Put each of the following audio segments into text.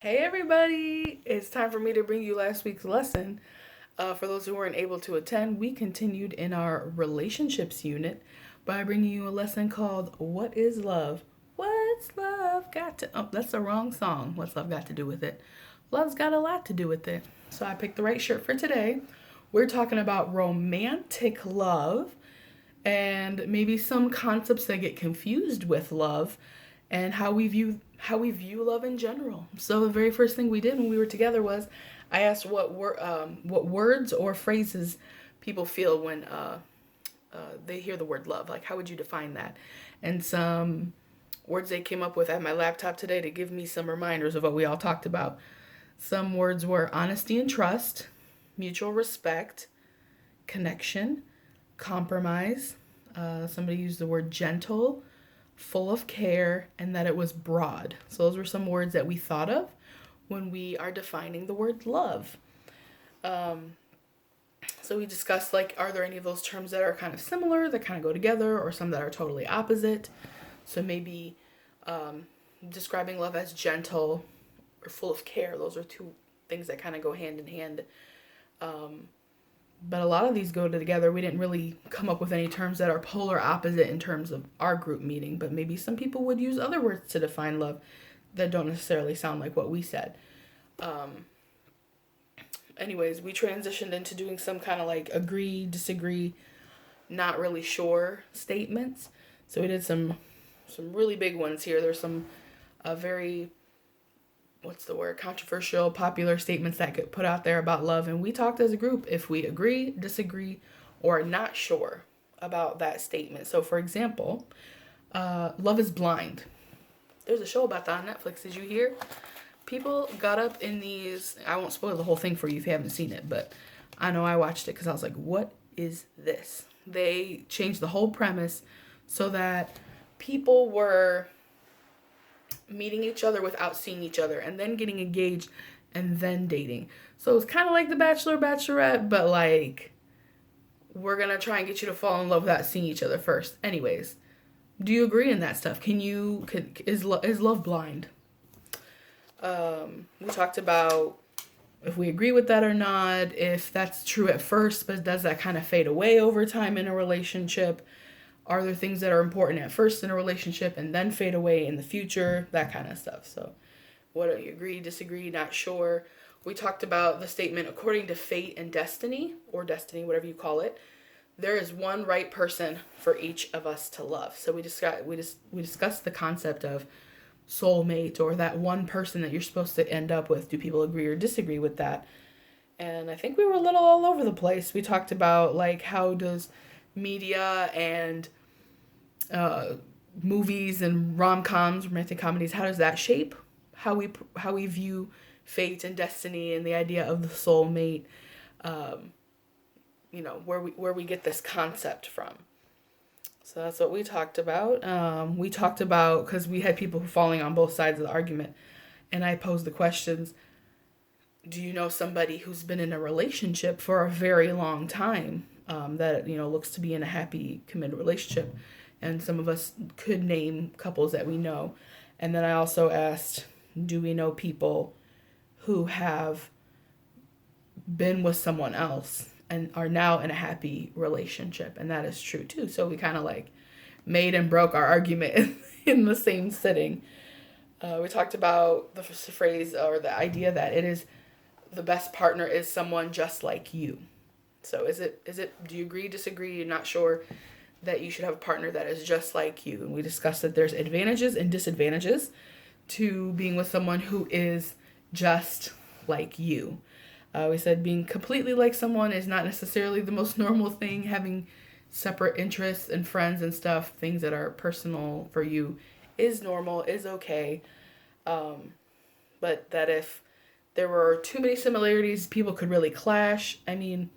Hey everybody! It's time for me to bring you last week's lesson. For those who weren't able to attend, we continued in our relationships unit by bringing you a lesson called What is Love? What's Love Got to... Oh, that's the wrong song. What's Love Got to Do with It? Love's got a lot to do with it. So I picked the right shirt for today. We're talking about romantic love and maybe some concepts that get confused with love and how we view love in general. So the very first thing we did when we were together was I asked what words or phrases people feel when they hear the word love. Like, how would you define that? And some words they came up with at my laptop today to give me some reminders of what we all talked about. Some words were honesty and trust, mutual respect, connection, compromise. Somebody used the word gentle, full of care, and that it was broad. So those were some words that we thought of when we are defining the word love. Um, so we discussed, like, are there any of those terms that are kind of similar, that kind of go together, or some that are totally opposite? So maybe um, describing love as gentle or full of care. Those are two things that kind of go hand in hand. Um, but a lot of these go together. We didn't really come up with any terms that are polar opposite in terms of our group meeting, but maybe some people would use other words to define love that don't necessarily sound like what we said. Um, Anyways, we transitioned into doing some kind of like agree, disagree, not really sure statements. So we did some really big ones here. There's some very what's the word, controversial, popular statements that get put out there about love. And we talked as a group if we agree, disagree, or not sure about that statement. So, for example, Love is Blind. There's a show about that on Netflix. Did you hear? People got up in these. I won't spoil the whole thing for you if you haven't seen it, but I know I watched it because I was like, what is this? They changed the whole premise so that people were meeting each other without seeing each other and then getting engaged and then dating. So it's kind of like The Bachelor Bachelorette, but like we're going to try and get you to fall in love without seeing each other first. Anyways, do you agree in that stuff? Is love blind? We talked about if we agree with that or not, if that's true at first, but does that kind of fade away over time in a relationship? Are there things that are important at first in a relationship and then fade away in the future? That kind of stuff. So, what do you agree, disagree, not sure? We talked about the statement according to fate and destiny, or destiny, whatever you call it. There is one right person for each of us to love. So we discussed the concept of soulmate or that one person that you're supposed to end up with. Do people agree or disagree with that? And I think we were a little all over the place. We talked about like how does media and uh, movies and rom-coms, romantic comedies, how does that shape how we view fate and destiny and the idea of the soulmate? Um, where we get this concept from. So that's what we talked about. We talked about because we had people falling on both sides of the argument, and I posed the questions: do you know somebody who's been in a relationship for a very long time that looks to be in a happy committed relationship? And some of us could name couples that we know. And then I also asked, do we know people who have been with someone else and are now in a happy relationship? And that is true too. So we kind of like made and broke our argument in the same sitting. We talked about the phrase or the idea that it is the best partner is someone just like you. So is it do you agree, disagree, you're not sure that you should have a partner that is just like you? And we discussed that there's advantages and disadvantages to being with someone who is just like you. We said being completely like someone is not necessarily the most normal thing. Having separate interests and friends and stuff, things that are personal for you, is normal, is okay. Um, but that if there were too many similarities, people could really clash. I mean,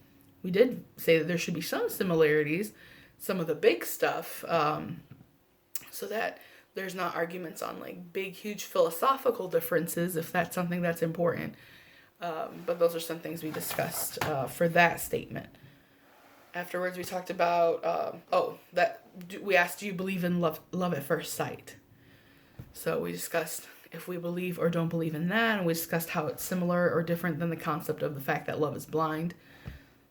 we did say that there should be some similarities, some of the big stuff, so that there's not arguments on like big, huge philosophical differences if that's something that's important. But those are some things we discussed for that statement. Afterwards, we talked about we asked, do you believe in love at first sight? So we discussed if we believe or don't believe in that, and we discussed how it's similar or different than the concept of the fact that love is blind.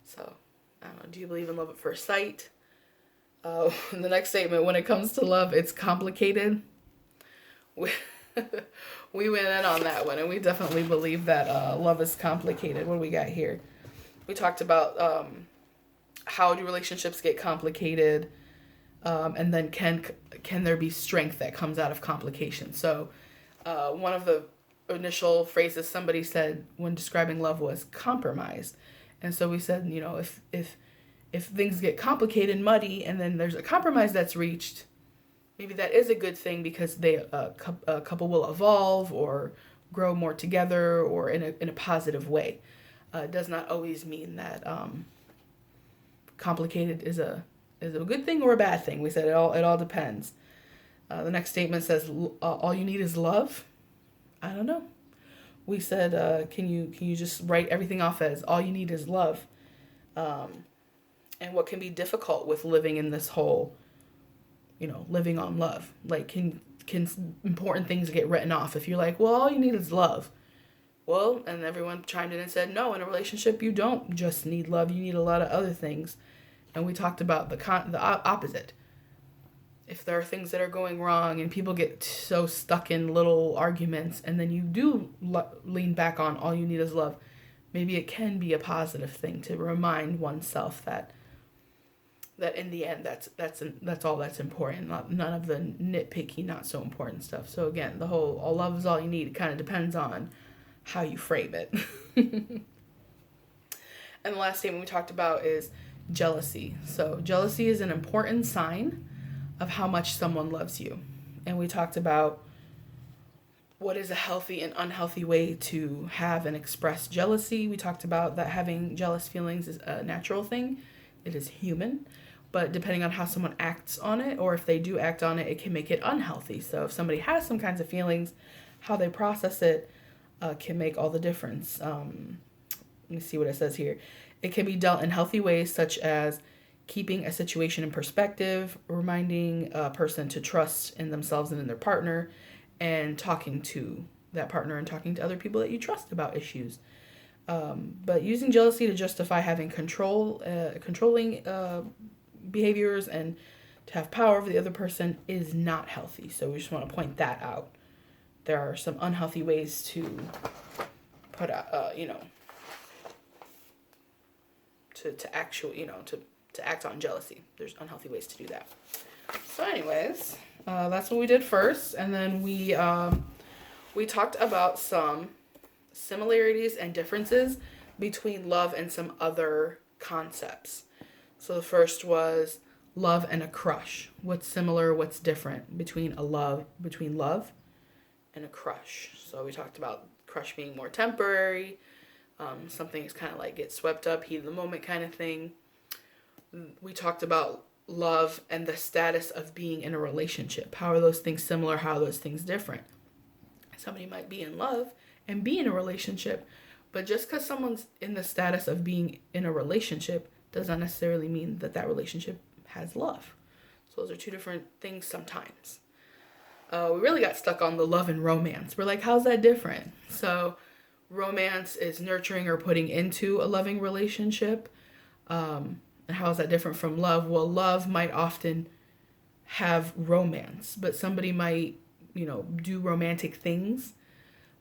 So, I don't know, do you believe in love at first sight? The next statement, when it comes to love, it's complicated. We, we went in on that one, and we definitely believe that love is complicated. What do we got here? We talked about how do relationships get complicated, and then can there be strength that comes out of complication? So one of the initial phrases somebody said when describing love was compromise. And so we said, you know, if things get complicated, muddy, and then there's a compromise that's reached, maybe that is a good thing because a couple will evolve or grow more together or in a positive way. It does not always mean that complicated is a good thing or a bad thing. We said it all depends. The next statement says all you need is love. I don't know. We said can you just write everything off as all you need is love. And what can be difficult with living in this whole, you know, living on love? Like, can important things get written off if you're like, well, all you need is love? Well, and everyone chimed in and said, no, in a relationship, you don't just need love. You need a lot of other things. And we talked about the opposite. If there are things that are going wrong and people get so stuck in little arguments, and then you do lean back on all you need is love, maybe it can be a positive thing to remind oneself that in the end, that's all that's important. None of the nitpicky, not so important stuff. So again, the whole all love is all you need, it kind of depends on how you frame it. And the last statement we talked about is jealousy. So jealousy is an important sign of how much someone loves you. And we talked about what is a healthy and unhealthy way to have and express jealousy. We talked about that having jealous feelings is a natural thing. It is human. But depending on how someone acts on it, or if they do act on it, it can make it unhealthy. So if somebody has some kinds of feelings, how they process it can make all the difference. Let me see what it says here. It can be dealt in healthy ways, such as keeping a situation in perspective, reminding a person to trust in themselves and in their partner, and talking to that partner and talking to other people that you trust about issues. But using jealousy to justify having controlling behaviors and to have power over the other person is not healthy. So we just want to point that out. There are some unhealthy ways to put out, to actually, to act on jealousy. There's unhealthy ways to do that. So anyways, that's what we did first. And then we talked about some similarities and differences between love and some other concepts. So the first was love and a crush. What's similar, what's different between love and a crush. So we talked about crush being more temporary. Something is kind of like get swept up, heat of the moment kind of thing. We talked about love and the status of being in a relationship. How are those things similar? How are those things different? Somebody might be in love and be in a relationship, but just because someone's in the status of being in a relationship does not necessarily mean that relationship has love. So those are two different things sometimes. We really got stuck on the love and romance. We're like, how's that different? So romance is nurturing or putting into a loving relationship. And how is that different from love? Well, love might often have romance, but somebody might, do romantic things,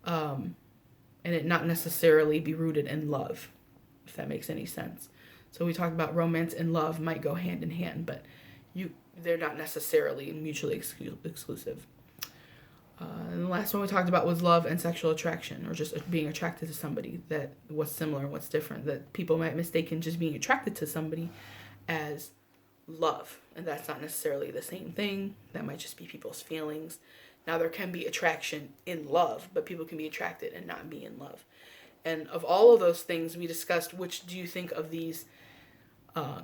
and it not necessarily be rooted in love, if that makes any sense. So we talked about romance and love might go hand in hand, but they're not necessarily mutually exclusive. And the last one we talked about was love and sexual attraction, or just being attracted to somebody. That what's similar and what's different. That people might mistake in just being attracted to somebody as love, and that's not necessarily the same thing. That might just be people's feelings. Now there can be attraction in love, but people can be attracted and not be in love. And of all of those things we discussed, which do you think of these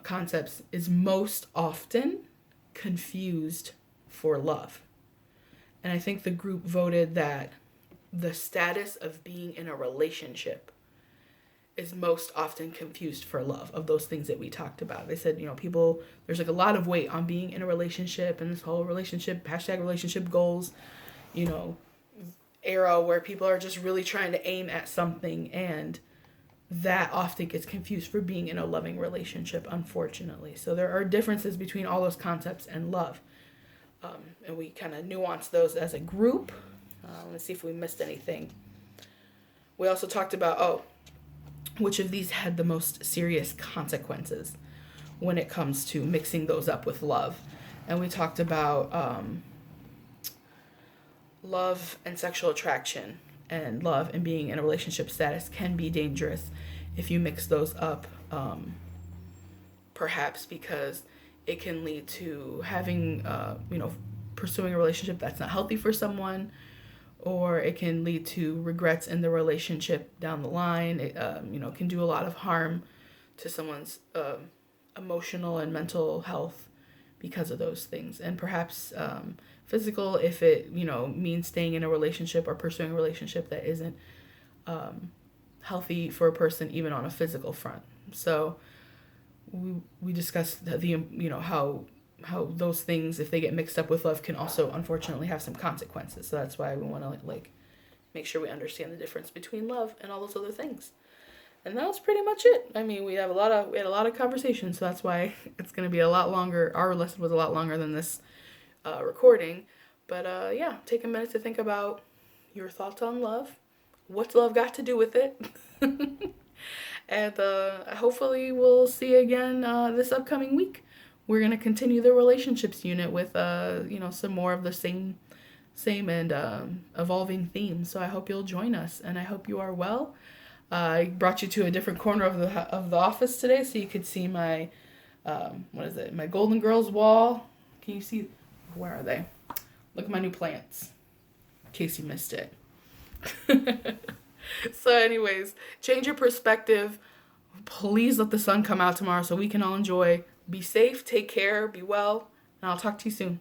concepts is most often confused for love? And I think the group voted that the status of being in a relationship is most often confused for love, of those things that we talked about. They said, people, there's like a lot of weight on being in a relationship and this whole relationship, #relationship goals, era where people are just really trying to aim at something, and that often gets confused for being in a loving relationship, unfortunately. So there are differences between all those concepts and love. And we kind of nuance those as a group. Let's see if we missed anything. We also talked about, which of these had the most serious consequences when it comes to mixing those up with love. And we talked about love and sexual attraction, and love and being in a relationship status can be dangerous if you mix those up, perhaps because it can lead to having, pursuing a relationship that's not healthy for someone, or it can lead to regrets in the relationship down the line. It, can do a lot of harm to someone's emotional and mental health because of those things. And perhaps physical, if it, means staying in a relationship or pursuing a relationship that isn't healthy for a person, even on a physical front. So we discussed how those things, if they get mixed up with love, can also unfortunately have some consequences. So that's why we want to make sure we understand the difference between love and all those other things. And that was pretty much it. I mean, we had a lot of conversations, so that's why it's going to be a lot longer. Our lesson was a lot longer than this recording. But take a minute to think about your thoughts on love. What's love got to do with it? And hopefully we'll see you again this upcoming week. We're going to continue the relationships unit with, some more of the same and evolving themes. So I hope you'll join us, and I hope you are well. I brought you to a different corner of the office today so you could see my, my Golden Girls wall. Can you see? Where are they? Look at my new plants, in case you missed it. So anyways, change your perspective. Please let the sun come out tomorrow so we can all enjoy. Be safe, take care, be well, and I'll talk to you soon.